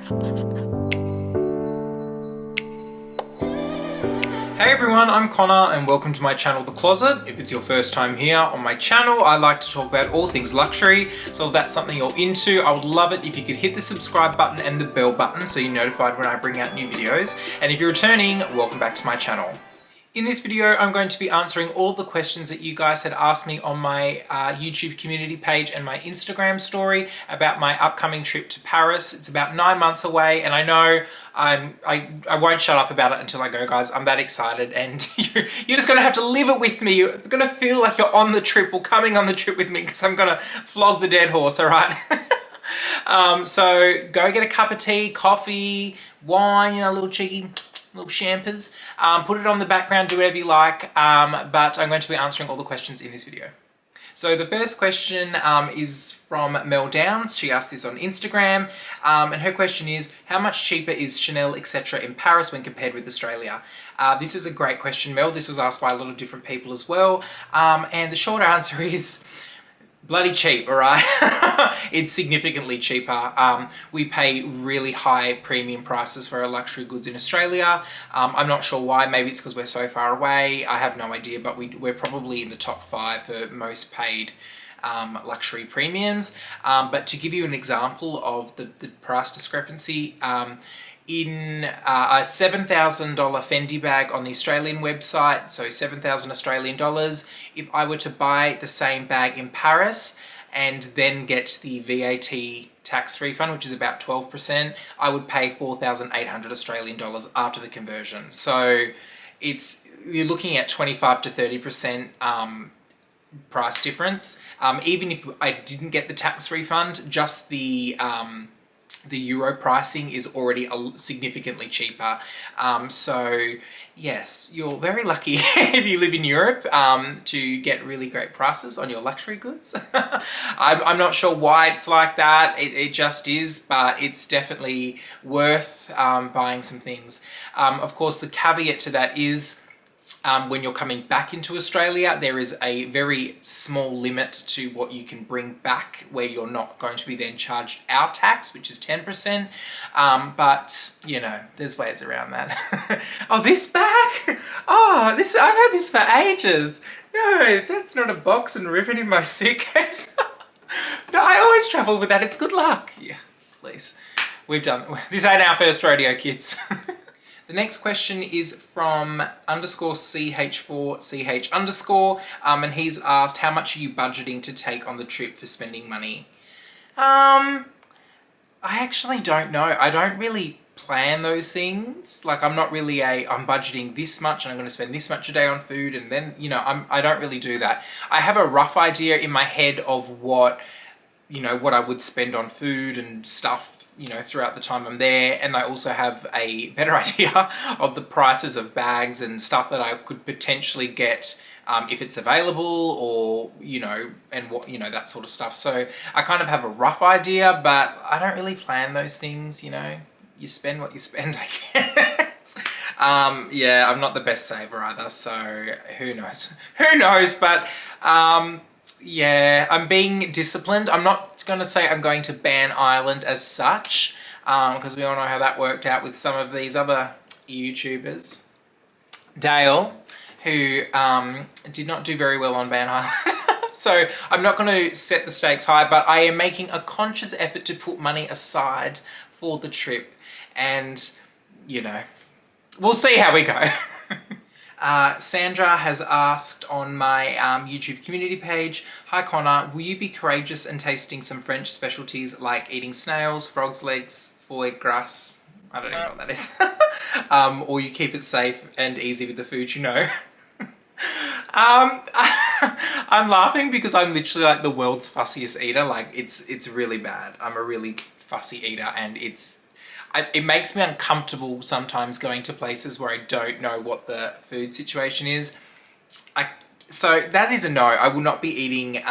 Hey everyone, I'm Connor and welcome to my channel, The Closet. If it's your first time here on my channel, I like to talk about all things luxury. So if that's something you're into, I would love it if you could hit the subscribe button and the bell button so you're notified when I bring out new videos. And if you're returning, welcome back to my channel. In this video, I'm going to be answering all the questions that you guys had asked me on my YouTube community page and my Instagram story about my upcoming trip to Paris. It's about 9 months away, and I know I won't shut up about it until I go, guys. I'm that excited, and you're just going to have to live it with me. You're going to feel like you're on the trip or coming on the trip with me because I'm going to flog the dead horse, all right? So go get a cup of tea, coffee, wine, a little cheeky little champers, put it on the background, do whatever you like, but I'm going to be answering all the questions in this video. So the first question is from Mel Downs. She asked this on Instagram, and her question is, how much cheaper is Chanel, etc. in Paris when compared with Australia? This is a great question, Mel. This was asked by a lot of different people as well, and the short answer is bloody cheap, all right? It's significantly cheaper. We pay really high premium prices for our luxury goods in Australia. I'm not sure why. Maybe it's because we're so far away. I have no idea, but we're probably in the top 5 for most paid luxury premiums. But to give you an example of the price discrepancy, in a $7,000 Fendi bag on the Australian website, so 7,000 Australian dollars, if I were to buy the same bag in Paris and then get the VAT tax refund, which is about 12%, I would pay 4,800 Australian dollars after the conversion. So you're looking at 25 to 30% price difference. Even if I didn't get the tax refund, just the euro pricing is already significantly cheaper. So yes, you're very lucky if you live in Europe to get really great prices on your luxury goods. I'm not sure why it's like that. It just is, but it's definitely worth buying some things. Of course, the caveat to that is when you're coming back into Australia, there is a very small limit to what you can bring back where you're not going to be then charged our tax, which is 10%. But, you know, there's ways around that. Oh, this bag? Oh, I've had this for ages. No, that's not a box and ribbon in my suitcase. No, I always travel with that. It's good luck. Yeah, please. This ain't our first rodeo, kids. The next question is from _CH4CH_, and he's asked, how much are you budgeting to take on the trip for spending money? I actually don't know. I don't really plan those things. Like, I'm not really I'm budgeting this much and I'm going to spend this much a day on food, and then, you know, I don't really do that. I have a rough idea in my head of what I would spend on food and stuff, you know, throughout the time I'm there, and I also have a better idea of the prices of bags and stuff that I could potentially get if it's available, or, you know, and what, you know, that sort of stuff. So I kind of have a rough idea, but I don't really plan those things, you know. You spend what you spend, I guess. Yeah, I'm not the best saver either, so who knows? Who knows, but yeah, I'm being disciplined. I'm not going to say I'm going to ban Ireland as such, because we all know how that worked out with some of these other YouTubers. Dale, who did not do very well on Ban Island. So I'm not going to set the stakes high, but I am making a conscious effort to put money aside for the trip. And, you know, we'll see how we go. Sandra has asked on my YouTube community page, hi Connor, will you be courageous and tasting some French specialties like eating snails, frog's legs, foie gras? I don't even know what that is. Or you keep it safe and easy with the food you know. I'm laughing because I'm literally like the world's fussiest eater. Like, it's really bad. I'm a really fussy eater, and it makes me uncomfortable sometimes going to places where I don't know what the food situation is. So that is a no. I will not be eating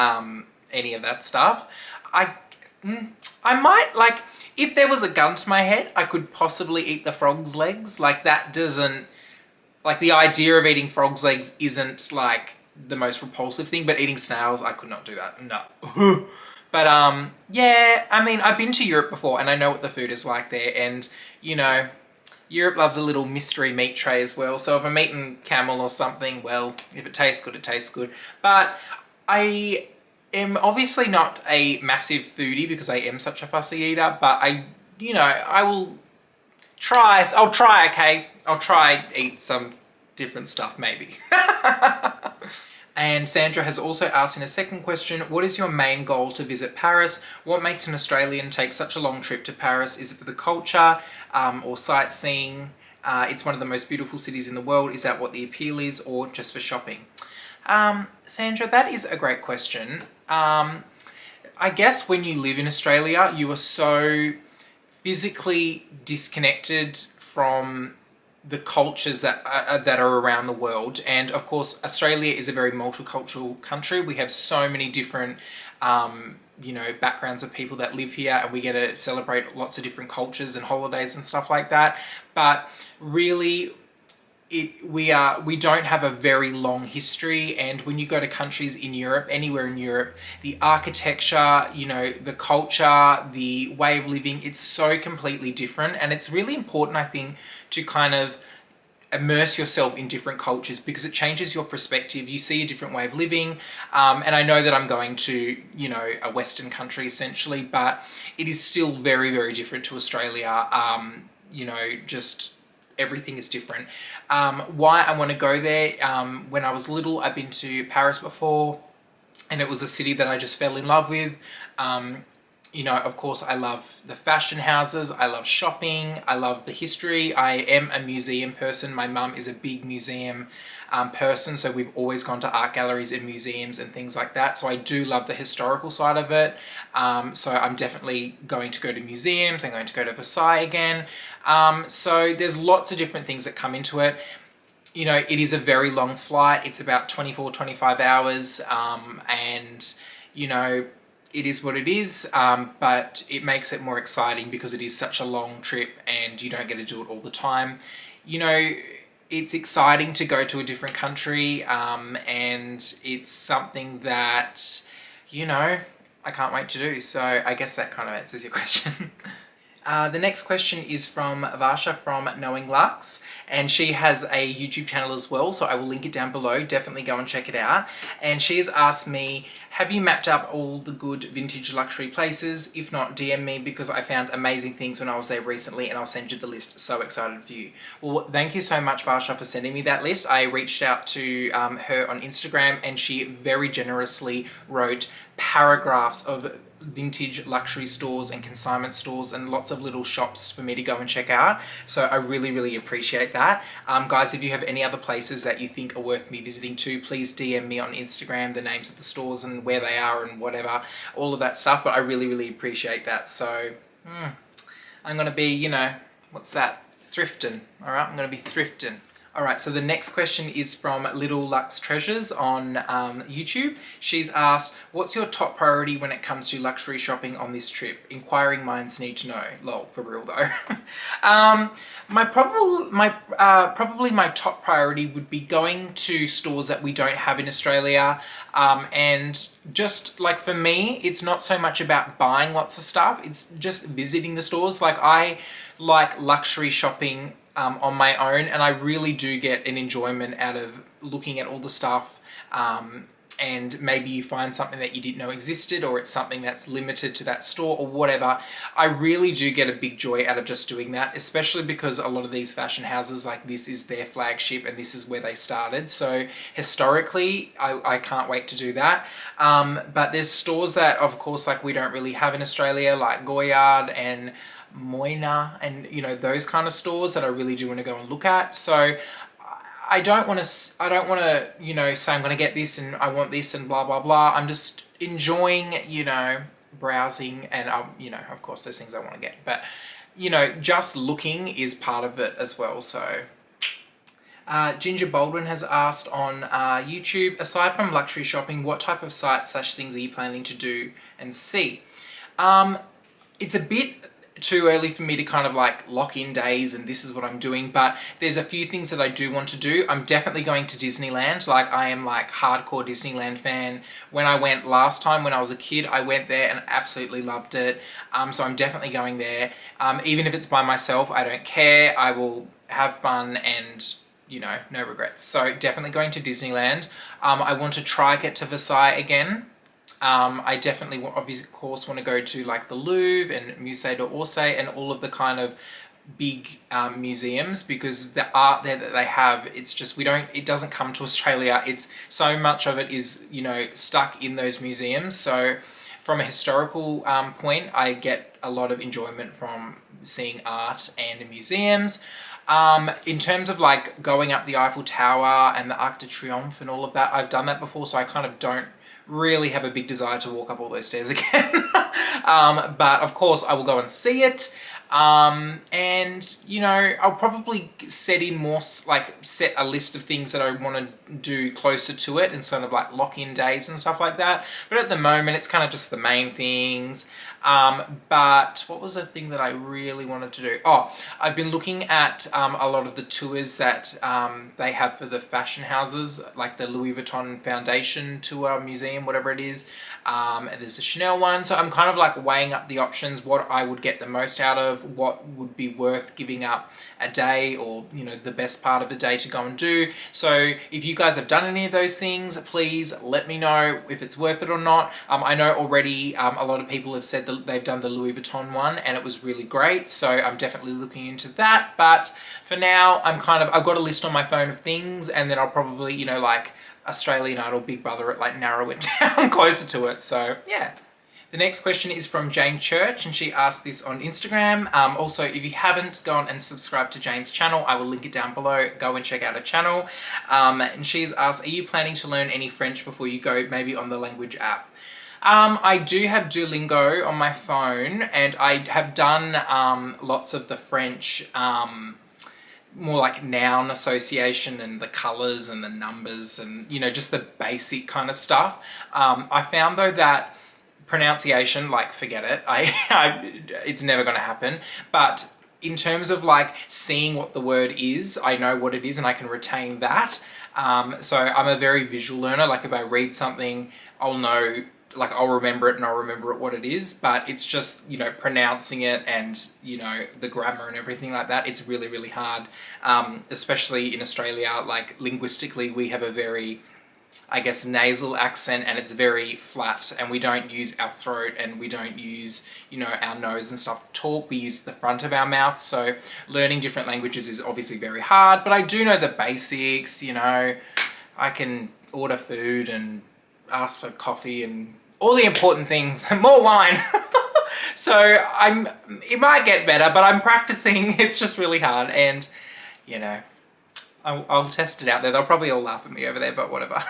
any of that stuff. I might, like, if there was a gun to my head, I could possibly eat the frog's legs. Like, that doesn't, like, the idea of eating frog's legs isn't like the most repulsive thing, but eating snails, I could not do that. No. But yeah, I mean, I've been to Europe before and I know what the food is like there, and you know, Europe loves a little mystery meat tray as well. So if I'm eating camel or something, well, if it tastes good, it tastes good. But I am obviously not a massive foodie because I am such a fussy eater, but I will try, okay? I'll try eat some different stuff maybe. And Sandra has also asked in a second question, what is your main goal to visit Paris? What makes an Australian take such a long trip to Paris? Is it for the culture or sightseeing? It's one of the most beautiful cities in the world. Is that what the appeal is, or just for shopping? Sandra, that is a great question. I guess when you live in Australia, you are so physically disconnected from the cultures that are around the world. And of course, Australia is a very multicultural country. We have so many different backgrounds of people that live here, and we get to celebrate lots of different cultures and holidays and stuff like that. But really, we don't have a very long history, and when you go to countries in Europe, anywhere in Europe, the architecture, the culture, the way of living, it's so completely different. And it's really important, I think, to kind of immerse yourself in different cultures, because it changes your perspective. You see a different way of living. And I know that I'm going to, a Western country essentially, but it is still very, very different to Australia. Just everything is different. Why I want to go there, when I was little, I've been to Paris before, and it was a city that I just fell in love with. Of course, I love the fashion houses, I love shopping, I love the history. I am a museum person. My mum is a big museum person, so we've always gone to art galleries and museums and things like that. So I do love the historical side of it. So I'm definitely going to go to museums. I'm going to go to Versailles again. So there's lots of different things that come into it. It is a very long flight. It's about 24, 25 hours. And it is what it is, but it makes it more exciting because it is such a long trip and you don't get to do it all the time. It's exciting to go to a different country, and it's something that, I can't wait to do. So I guess that kind of answers your question. The next question is from Varsha from Knowing Lux, and she has a YouTube channel as well, so I will link it down below. Definitely go and check it out. And she has asked me, have you mapped up all the good vintage luxury places? If not, DM me, because I found amazing things when I was there recently, and I'll send you the list. So excited for you. Well, thank you so much, Varsha, for sending me that list. I reached out to her on Instagram, and she very generously wrote paragraphs of vintage luxury stores and consignment stores and lots of little shops for me to go and check out. So I really, really appreciate that. Guys, if you have any other places that you think are worth me visiting too, please DM me on Instagram, the names of the stores and where they are and whatever, all of that stuff. But I really, really appreciate that. So I'm going to be, what's that? Thrifting. All right, I'm going to be thrifting. All right, so the next question is from Little Lux Treasures on YouTube. She's asked, what's your top priority when it comes to luxury shopping on this trip? Inquiring minds need to know. Lol, for real though. Probably my top priority would be going to stores that we don't have in Australia. And just like for me, it's not so much about buying lots of stuff. It's just visiting the stores. Like I like luxury shopping on my own, and I really do get an enjoyment out of looking at all the stuff, and maybe you find something that you didn't know existed, or it's something that's limited to that store or whatever. I really do get a big joy out of just doing that, especially because a lot of these fashion houses, like this is their flagship and this is where they started. So historically, I can't wait to do that. But there's stores that, of course, like we don't really have in Australia, like Goyard and Moina and those kind of stores that I really do want to go and look at. So I don't want to say I'm going to get this and I want this and blah blah blah. I'm just enjoying browsing, and of course there's things I want to get, but just looking is part of it as well. So Ginger Baldwin has asked on YouTube, aside from luxury shopping, what type of sites/things are you planning to do and see? It's a bit too early for me to kind of like lock in days and this is what I'm doing, but there's a few things that I do want to do. I'm definitely going to Disneyland. Like, I am like hardcore Disneyland fan. When I went last time when I was a kid, I went there and absolutely loved it. So I'm definitely going there. Even if it's by myself, I don't care. I will have fun and, you know, no regrets. So definitely going to Disneyland. I want to try get to Versailles again. I definitely, obviously, of course, want to go to like the Louvre and Musée d'Orsay and all of the kind of big museums, because the art there that they have, it's just, it doesn't come to Australia. It's so much of it is, you know, stuck in those museums. So from a historical point, I get a lot of enjoyment from seeing art and museums. In terms of like going up the Eiffel Tower and the Arc de Triomphe and all of that, I've done that before, so I kind of don't really have a big desire to walk up all those stairs again. But of course I will go and see it. And you know, I'll probably set a list of things that I want to do closer to it and sort of like lock in days and stuff like that. But at the moment it's kind of just the main things. But what was the thing that I really wanted to do? Oh, I've been looking at a lot of the tours that they have for the fashion houses, like the Louis Vuitton Foundation tour, museum, whatever it is. And there's the Chanel one. So I'm kind of like weighing up the options, what I would get the most out of, what would be worth giving up a day, or, you know, the best part of the day to go and do. So if you guys have done any of those things, please let me know if it's worth it or not. I know already a lot of people have said that they've done the Louis Vuitton one and it was really great, so I'm definitely looking into that. But for now, I've got a list on my phone of things, and then I'll probably, you know, like Australian Idol, Big Brother it, like narrow it down closer to it. So yeah. The next question is from Jane Church, and she asked this on Instagram. Also, if you haven't gone and subscribed to Jane's channel, I will link it down below. Go and check out her channel. And she's asked, are you planning to learn any French before you go, maybe on the language app? I do have Duolingo on my phone, and I have done lots of the French, more like noun association and the colours and the numbers and, you know, just the basic kind of stuff. I found though that pronunciation, like, forget it. It's never going to happen. But in terms of like seeing what the word is, I know what it is and I can retain that. So I'm a very visual learner. Like, if I read something, I'll know, like, I'll remember it and I'll remember it what it is, but it's just, you know, pronouncing it and, you know, the grammar and everything like that. It's really, really hard. Especially in Australia, like, linguistically, we have a very, I guess, nasal accent, and it's very flat, and we don't use our throat and we don't use, you know, our nose and stuff to talk. We use the front of our mouth. So learning different languages is obviously very hard, but I do know the basics. You know, I can order food and ask for coffee and all the important things, more wine. So it might get better, but I'm practicing. It's just really hard, and, you know, I'll test it out there. They'll probably all laugh at me over there, but whatever.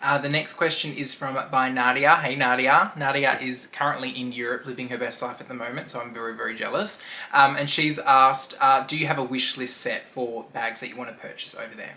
The next question is by Nadia. Hey Nadia. Nadia is currently in Europe living her best life at the moment, so I'm very, very jealous. And she's asked, do you have a wish list set for bags that you want to purchase over there?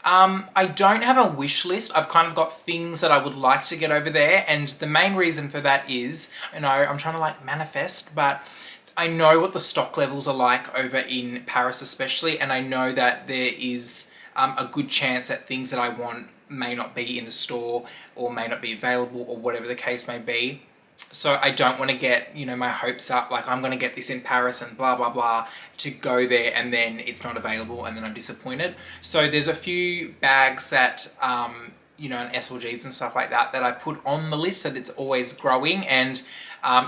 I don't have a wish list. I've kind of got things that I would like to get over there, and the main reason for that is, you know, I'm trying to like manifest, but I know what the stock levels are like over in Paris especially, and I know that there is a good chance that things that I want may not be in the store or may not be available or whatever the case may be. So I don't want to get, you know, my hopes up, like I'm going to get this in Paris and blah, blah, blah, to go there and then it's not available and then I'm disappointed. So there's a few bags that, you know, and SLGs and stuff like that, that I put on the list, that it's always growing, and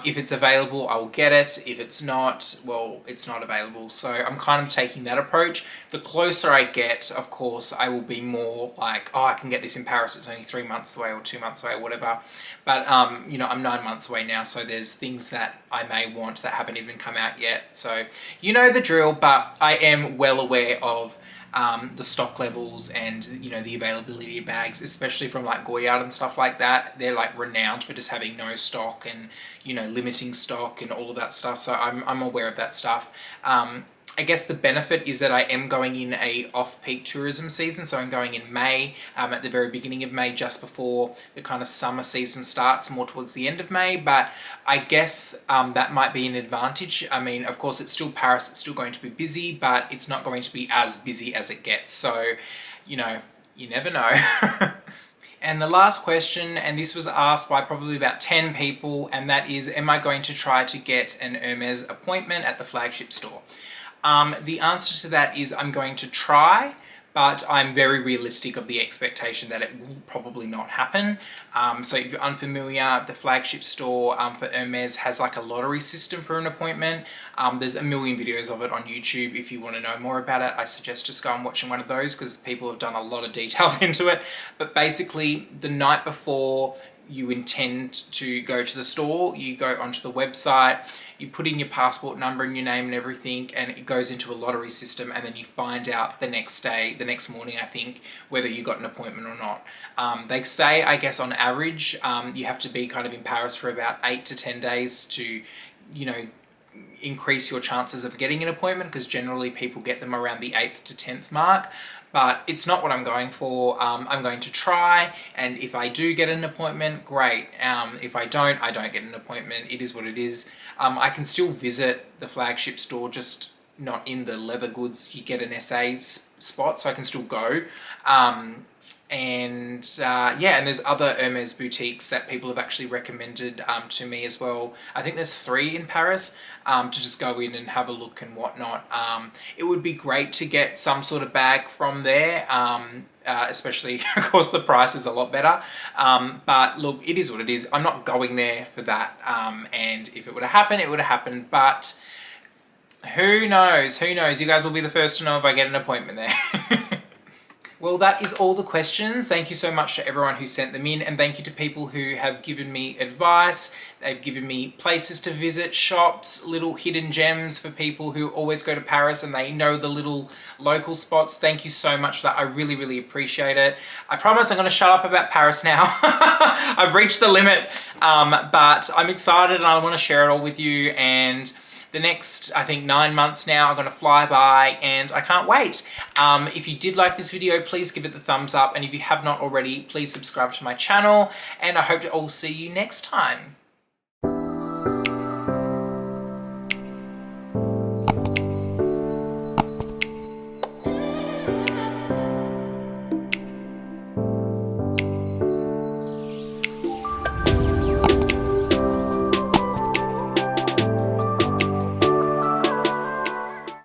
if it's available, I will get it. If it's not, well, it's not available. So I'm kind of taking that approach. The closer I get, of course, I will be more like, oh, I can get this in Paris. It's only 3 months away or 2 months away or whatever. But, you know, I'm 9 months away now. So there's things that I may want that haven't even come out yet. So you know the drill, but I am well aware of the stock levels and, you know, the availability of bags, especially from like Goyard and stuff like that. They're like renowned for just having no stock and, you know, limiting stock and all of that stuff. So I'm aware of that stuff. I guess the benefit is that I am going in a off-peak tourism season, so I'm going in May, at the very beginning of May, just before the kind of summer season starts, more towards the end of May. But I guess that might be an advantage. I mean, of course, it's still Paris, it's still going to be busy, but it's not going to be as busy as it gets. So, you know, you never know. And the last question, and this was asked by probably about 10 people, and that is, am I going to try to get an Hermes appointment at the flagship store? The answer to that is I'm going to try, but I'm very realistic of the expectation that it will probably not happen. So if you're unfamiliar, the flagship store for Hermes has like a lottery system for an appointment. There's a million videos of it on YouTube. If you want to know more about it, I suggest just go and watching one of those because people have done a lot of details into it. But basically, the night before you intend to go to the store, you go onto the website, you put in your passport number and your name and everything, and it goes into a lottery system, and then you find out the next day, the next morning, I think, whether you got an appointment or not. They say, I guess on average, you have to be kind of in Paris for about 8 to 10 days to, you know, increase your chances of getting an appointment, because generally people get them around the 8th to 10th mark. But it's not what I'm going for. I'm going to try, and if I do get an appointment, great. If I don't get an appointment. It is what it is. I can still visit the flagship store, just not in the leather goods. You get an SA spot, so I can still go. Yeah, and there's other Hermes boutiques that people have actually recommended to me as well. I think there's 3 in Paris, to just go in and have a look and whatnot. It would be great to get some sort of bag from there, especially, of course, the price is a lot better. But look, it is what it is. I'm not going there for that. And if it would have happened, it would have happened. But who knows? Who knows? You guys will be the first to know if I get an appointment there. Well, that is all the questions. Thank you so much to everyone who sent them in, and thank you to people who have given me advice. They've given me places to visit, shops, little hidden gems for people who always go to Paris and they know the little local spots. Thank you so much for that. I really, really appreciate it. I promise I'm going to shut up about Paris now. I've reached the limit, but I'm excited and I want to share it all with you. And the next, I think, 9 months now are going to fly by, and I can't wait. If you did like this video, please give it the thumbs up. And if you have not already, please subscribe to my channel. And I hope to all see you next time.